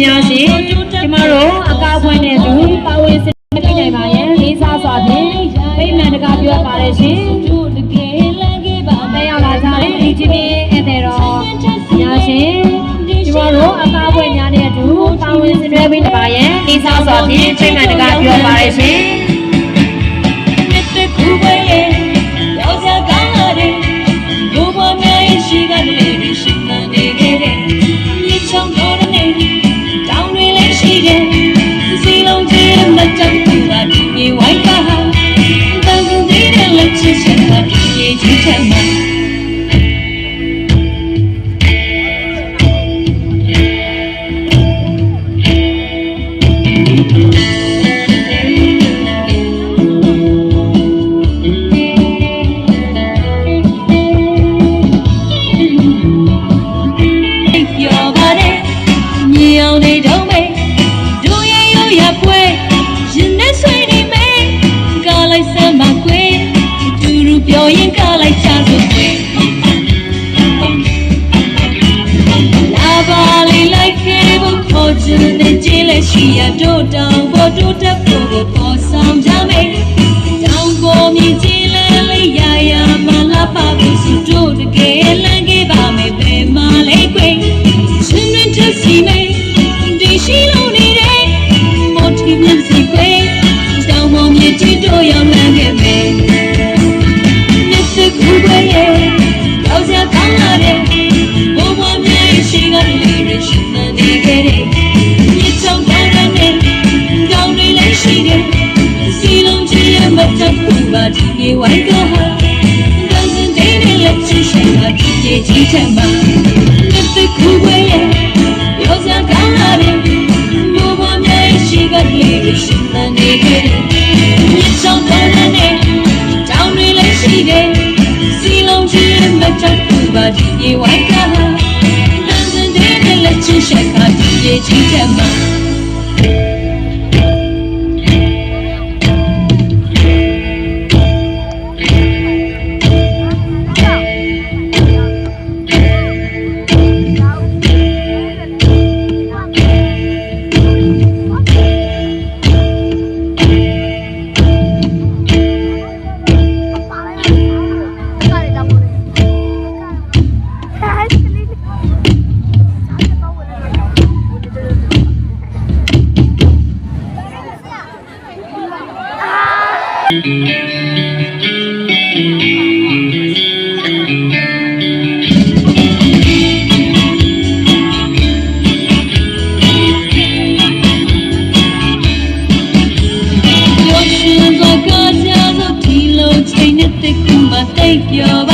များရှင်ကျမတို့အကားဖွင့်တဲ့သူပါဝင်စနေနိုင်ပါရဲ့လေးစားစွာဖြင့်ဗိမာန်တကားပြောပါတယ်ရှင်တက်ရောက်လာကြတဲ့ဒီချင်းဧည့်သည်တော်များရှင်ကျမတို့အကားဖွင့်များတဲ့အတူပါဝင်စနေပေးနေပါရဲ့လေးစားစွာဖြင့်ဗိမာန်တကားပြောပါတယ်ရှင်ရှိရတို့တောင်ပေါ်တို့တက်ဖို့ပေါ်ဆောင်ကြမယ်တောင်ကိုမြည်ကြည့်လဲလေးရရမလာပါဘူးစုတို့တကယ်လမ်းခဲ့ပါမယ်ဘယ်မှာလဲခွေရှင်ရင်ထစီမေဒီရှိလို့နေတဲ့မော်တီမြစီခွေတောင်ပေါ်မြည်ကြည့်တို့ရောက်လမ်းခဲ့မယ်မြစ်စကူပဲရဲ့ရောက်စရာကောင်းလာတဲ့ဘဝမြေရှိကလေးရရှိနေခဲ့တဲ့ဒီနေ့ဝိုင်းကဟာဒန်းစင်တဲ့လက်ချရှိတာဒီကြီးချမ်းမှာလက်သကူဝဲရဲ့ရောစကောင်းလာတဲ့ဘဝမြေရှိကလေးရှိနေခဲ့တဲ့မြစ်ချောင်းတော်နဲ့တောင်းတွေလည်းရှိတယ်စီလုံးကြီးမချဘူးပါဒီနေ့ဝိုင်းကဟာဒန်းစင်တဲ့လက်ချရှိတာဒီကြီးချမ်းမှာThank you.